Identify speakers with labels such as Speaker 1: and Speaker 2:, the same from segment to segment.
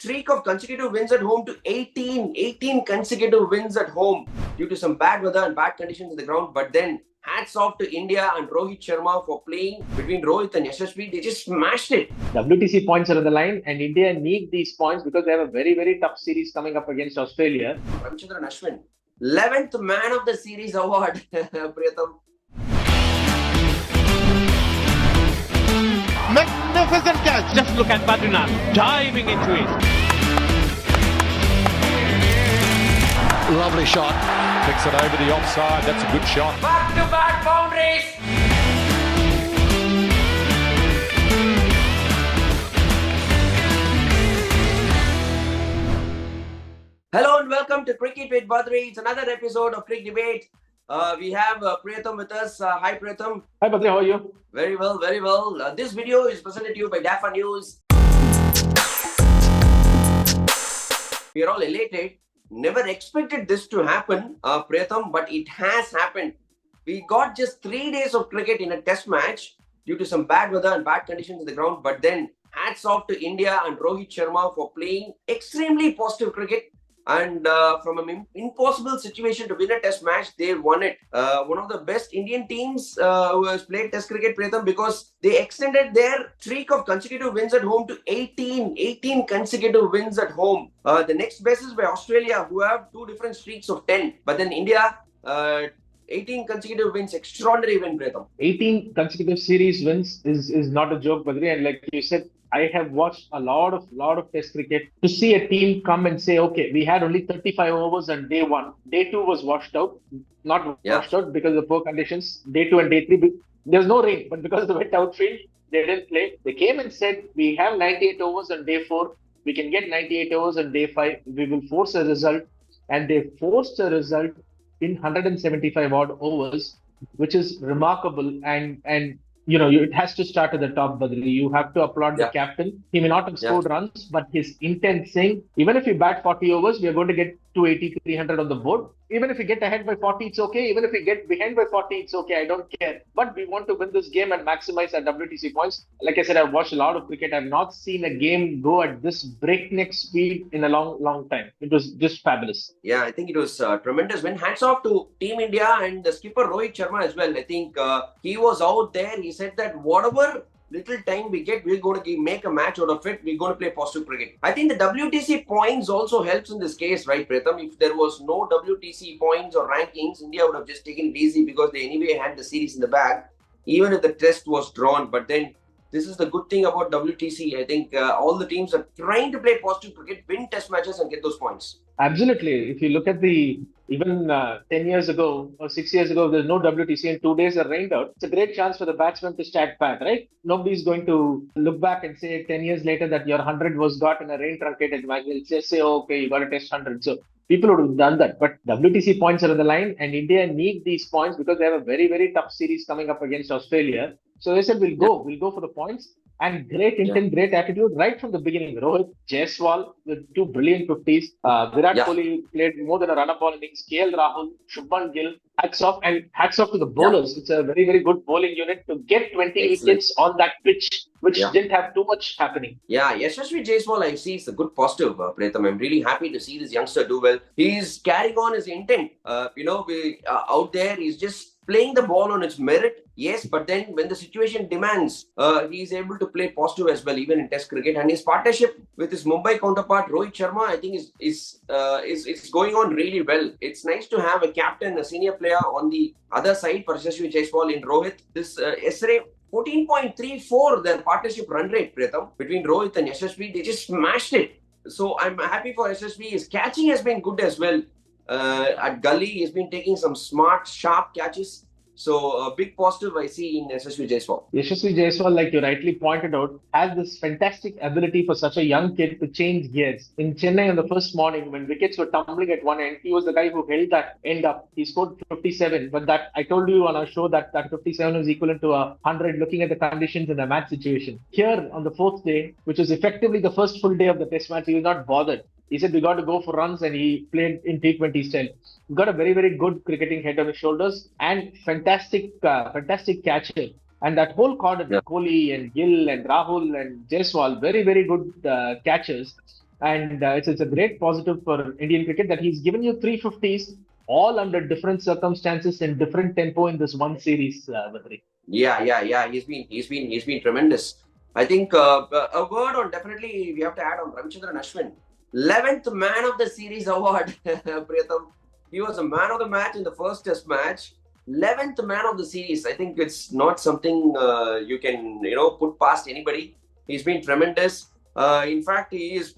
Speaker 1: streak of consecutive wins at home to 18 consecutive wins at home due to some bad weather and bad conditions on the ground. But then hats off to India and Rohit Sharma for playing between Rohit and Yashasvi. They just smashed it.
Speaker 2: WTC points are on the line, and India need these points because they have a very, very tough series coming up against Australia.
Speaker 1: Ramchandran Ashwin, 11th Man of the Series award. Priyatam.
Speaker 3: Magnificent catch. Just look at Badri now, diving into it.
Speaker 4: Lovely shot. Picks it over the offside. That's a good shot.
Speaker 1: Back-to-back boundaries. Hello and welcome to Cric It with Badri. It's another episode of Cric Debate. We have Priyatam with us. Hi Priyatam.
Speaker 2: Hi Badri, how are you?
Speaker 1: Very well, very well. This video is presented to you by DIVO News. We are all elated. Never expected this to happen, Priyatam, but it has happened. We got just 3 days of cricket in a test match due to some bad weather and bad conditions on the ground. But then hats off to India and Rohit Sharma for playing extremely positive cricket. And from an impossible situation to win a test match, they won it. One of the best Indian teams who has played test cricket, Priyatam, because they extended their streak of consecutive wins at home to 18 consecutive wins at home. The next best is by Australia, who have two different streaks of 10. But then India, 18 consecutive wins, extraordinary win, Priyatam.
Speaker 2: 18 consecutive series wins is not a joke, Badri. And like you said, I have watched a lot of test cricket. To see a team come and say, okay, we had only 35 overs on day one. Day two was washed out. Washed out because of poor conditions. Day two and day three, there was no rain. But because of the wet outfield, they didn't play. They came and said, we have 98 overs on day four. We can get 98 overs on day five. We will force a result. And they forced a result in 175 odd overs, which is remarkable. And you know, it has to start at the top, Badri. You have to applaud the captain. He may not have scored runs, but his intent saying, even if we bat 40 overs, we are going to get 280, 300 on the board. Even if we get ahead by 40, it's okay. Even if we get behind by 40, it's okay. I don't care. But we want to win this game and maximize our WTC points. Like I said, I've watched a lot of cricket. I've not seen a game go at this breakneck speed in a long time. It was just fabulous.
Speaker 1: Yeah, I think it was tremendous win. Hats off to Team India and the skipper Rohit Sharma as well. I think he was out there. He said that whatever little time we get, we're going to make a match out of it. We're going to play positive cricket. I think the WTC points also helps in this case, right, Priyatam? If there was no WTC points or rankings, India would have just taken it easy because they anyway had the series in the bag, even if the test was drawn. But then this is the good thing about WTC. I think all the teams are trying to play positive cricket, win test matches and get those points.
Speaker 2: Absolutely. If you look at even 10 years ago or 6 years ago, there's no WTC and 2 days are rained out. It's a great chance for the batsman to stat pad, right? Nobody's going to look back and say 10 years later that your 100 was got in a rain truncated match. They'll just say, oh, okay, you got to test 100. So people would have done that. But WTC points are on the line and India need these points because they have a very, very tough series coming up against Australia. So they said, we'll go for the points. And great intent, great attitude right from the beginning. Rohit, Jaiswal with two brilliant 50s. Virat Kohli played more than a run-up-ball innings. KL Rahul, Shubman Gill. Hats off to the bowlers. It's a very, very good bowling unit to get 20 wickets on that pitch, which didn't have too much happening.
Speaker 1: Yeah, Yashasvi Jaiswal, I see, is a good positive, Priyatam. I'm really happy to see this youngster do well. He's carrying on his intent. Out there, he's just playing the ball on its merit, yes, but then when the situation demands, he's able to play positive as well, even in Test cricket. And his partnership with his Mumbai counterpart Rohit Sharma, I think is going on really well. It's nice to have a captain, a senior player on the other side for Yashasvi Jaiswal in Rohit. This yesterday, 14.34 their partnership run rate, Priyatam, between Rohit and Yashasvi. They just smashed it. So I'm happy for Yashasvi. His catching has been good as well. At gully, he's been taking some smart, sharp catches. So a big positive I see in Yashasvi Jaiswal.
Speaker 2: Yashasvi Jaiswal, like you rightly pointed out, has this fantastic ability for such a young kid to change gears. In Chennai on the first morning, when wickets were tumbling at one end, he was the guy who held that end up. He scored 57, but that I told you on our show that 57 was equivalent to 100 looking at the conditions in the match situation. Here on the fourth day, which was effectively the first full day of the test match, he was not bothered. He said, we got to go for runs, and he played in T20 style. He got a very, very good cricketing head on his shoulders and fantastic catcher. And that whole corner, Kohli and Gill and Rahul and Jaiswal, very, very good catchers. And it's a great positive for Indian cricket that he's given you 350s, all under different circumstances and different tempo in this one series, Badri.
Speaker 1: Yeah. He's been tremendous. I think a word on definitely we have to add on Ravichandran Ashwin, 11th man of the series award. Priyatam, he was a man of the match in the first Test match. 11th man of the series. I think it's not something you can put past anybody. He's been tremendous. In fact, he's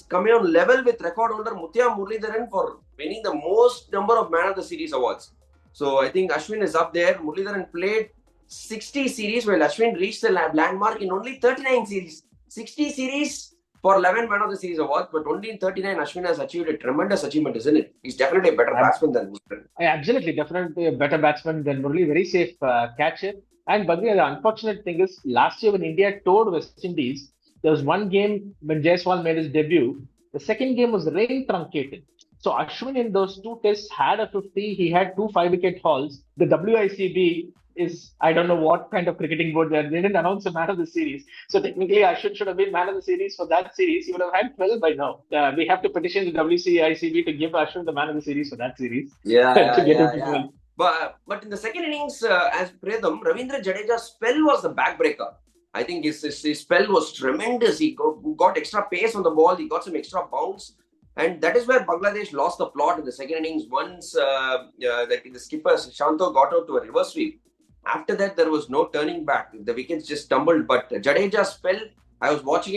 Speaker 1: coming on level with record holder Muthia Muralidharan for winning the most number of man of the series awards. So I think Ashwin is up there. Muralidharan played 60 series while Ashwin reached the landmark in only 39 series. 60 series for 11 man of the series awards, but only in 39 Ashwin has achieved a tremendous achievement, isn't it? He's definitely a better batsman than Muralidharan.
Speaker 2: Absolutely, definitely a better batsman than Murali. Very safe catcher. And Badri, the unfortunate thing is, last year when India toured West Indies, there was one game when Jaiswal made his debut. The second game was rain truncated. So Ashwin in those two tests had a 50. He had 2 5-wicket hauls. The WICB is, I don't know what kind of cricketing board there. They didn't announce a man of the series. So technically, Ashwin should have been man of the series for that series. He would have had 12 by now. We have to petition the WCICB to give Ashwin the man of the series for that series.
Speaker 1: Yeah. But in the second innings, as Pritham, Ravindra Jadeja's spell was the backbreaker. I think his spell was tremendous. He got extra pace on the ball. He got some extra bounce. And that is where Bangladesh lost the plot in the second innings. Once the skipper Shanto got out to a reverse sweep. After that, there was no turning back. The wickets just tumbled. But Jadeja's spell, I was watching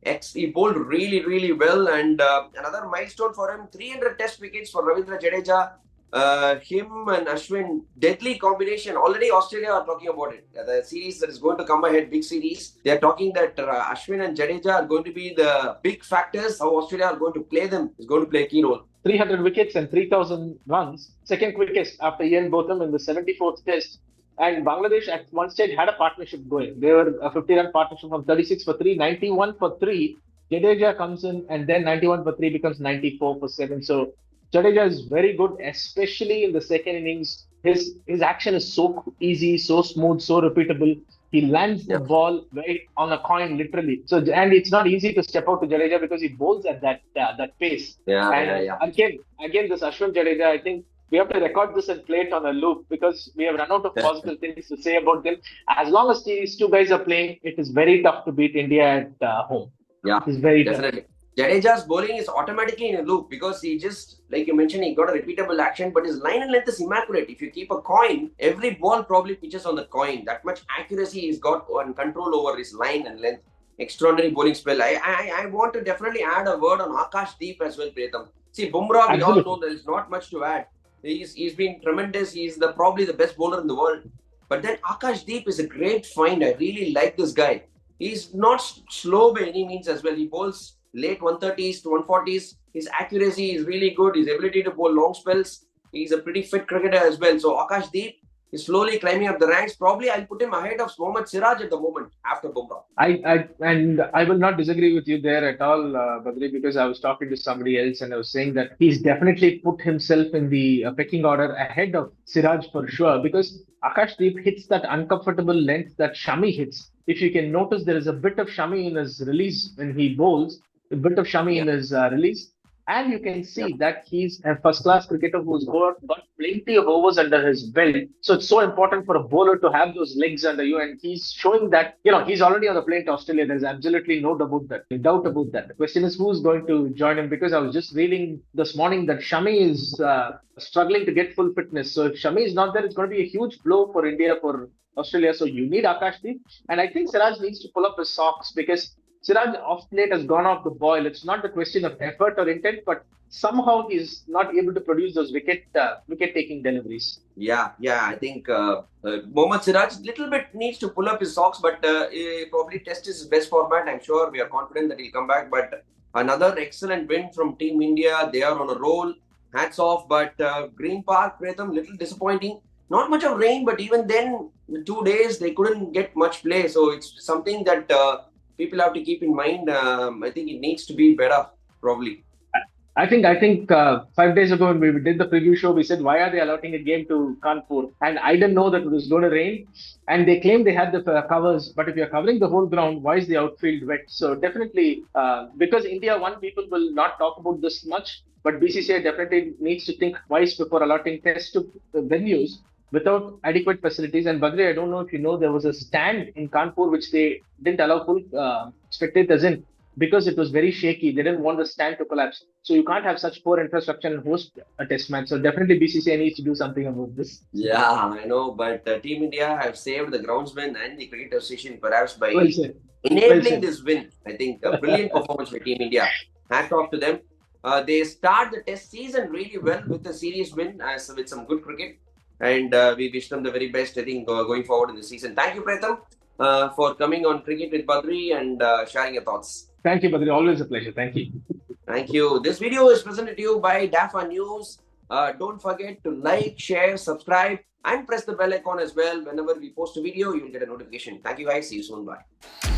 Speaker 1: it. He bowled really, really well. And another milestone for him, 300 test wickets for Ravindra Jadeja. Him and Ashwin, deadly combination. Already Australia are talking about it. The series that is going to come ahead, big series. They are talking that Ashwin and Jadeja are going to be the big factors. How Australia are going to play them is going to play a key role.
Speaker 2: 300 wickets and 3,000 runs. Second quickest after Ian Botham in the 74th test. And Bangladesh at one stage had a partnership going. They were a 50-run partnership from 36 for 3, 91 for 3. Jadeja comes in and then 91 for 3 becomes 94 for 7. So Jadeja is very good, especially in the second innings. His action is so easy, so smooth, so repeatable. He lands the ball very on a coin, literally. So, and it's not easy to step out to Jadeja because he bowls at that pace. Again, this Ashwin Jadeja, I think we have to record this and play it on a loop because we have run out of positive things to say about them. As long as these two guys are playing, it is very tough to beat India at home.
Speaker 1: Yeah,
Speaker 2: it's very
Speaker 1: definitely.
Speaker 2: tough.
Speaker 1: Jadeja's bowling is automatically in a loop because he just, like you mentioned, he got a repeatable action, but his line and length is immaculate. If you keep a coin, every ball probably pitches on the coin. That much accuracy he's got and control over his line and length. Extraordinary bowling spell. I want to definitely add a word on Akashdeep as well, Pritham. See, Bumrah, we all know there is not much to add. He's been tremendous. He's probably the best bowler in the world. But then Akashdeep is a great find. I really like this guy. He's not slow by any means as well. He bowls late 130s to 140s. His accuracy is really good. His ability to bowl long spells. He's a pretty fit cricketer as well. So Akashdeep is slowly climbing up the ranks. Probably I'll put him ahead of Mohammad Siraj at the moment after Bumrah.
Speaker 2: I will not disagree with you there at all, Badri, because I was talking to somebody else and I was saying that he's definitely put himself in the pecking order ahead of Siraj for sure, because Akashdeep hits that uncomfortable length that Shami hits. If you can notice, there is a bit of Shami in his release when he bowls. A bit of Shami in his release, and you can see that he's a first-class cricketer who's got plenty of overs under his belt. So it's so important for a bowler to have those legs under you, and he's showing that he's already on the plane to Australia. There's absolutely no doubt about that. The question is who's going to join him, because I was just reading this morning that Shami is struggling to get full fitness. So if Shami is not there, it's going to be a huge blow for India, for Australia. So you need Akashdeep, and I think Siraj needs to pull up his socks because Siraj off late has gone off the boil. It's not the question of effort or intent, but somehow he's not able to produce those wicket-taking deliveries.
Speaker 1: Yeah. I think Mohammad Siraj little bit needs to pull up his socks, but probably test his best format. I'm sure we are confident that he'll come back. But another excellent win from Team India. They are on a roll. Hats off. But Green Park, Pritham, little disappointing. Not much of rain, but even then, 2 days they couldn't get much play. So it's something that people have to keep in mind. I think it needs to be better, probably.
Speaker 2: I think 5 days ago when we did the preview show, we said, why are they allotting a game to Kanpur? And I didn't know that it was going to rain. And they claimed they had the covers, but if you're covering the whole ground, why is the outfield wet? So definitely, because India won, people will not talk about this much. But BCCI definitely needs to think twice before allotting test to venues without adequate facilities. And Badri, I don't know if you know, there was a stand in Kanpur which they didn't allow full spectators in because it was very shaky. They didn't want the stand to collapse. So you can't have such poor infrastructure and host a test match. So definitely BCCI needs to do something about this.
Speaker 1: Yeah, I know, but Team India have saved the groundsman and the cricket association perhaps by
Speaker 2: Well said.
Speaker 1: enabling this win. I think a brilliant performance by Team India. Hats off to them. They start the test season really well with a series win with some good cricket. And we wish them the very best, I think, going forward in the season. Thank you, Pratham, for coming on Cricket with Badri and sharing your thoughts.
Speaker 2: Thank you, Badri. Always a pleasure. Thank you.
Speaker 1: Thank you. This video is presented to you by DAFA News. Don't forget to like, share, subscribe, and press the bell icon as well. Whenever we post a video, you'll get a notification. Thank you, guys. See you soon. Bye.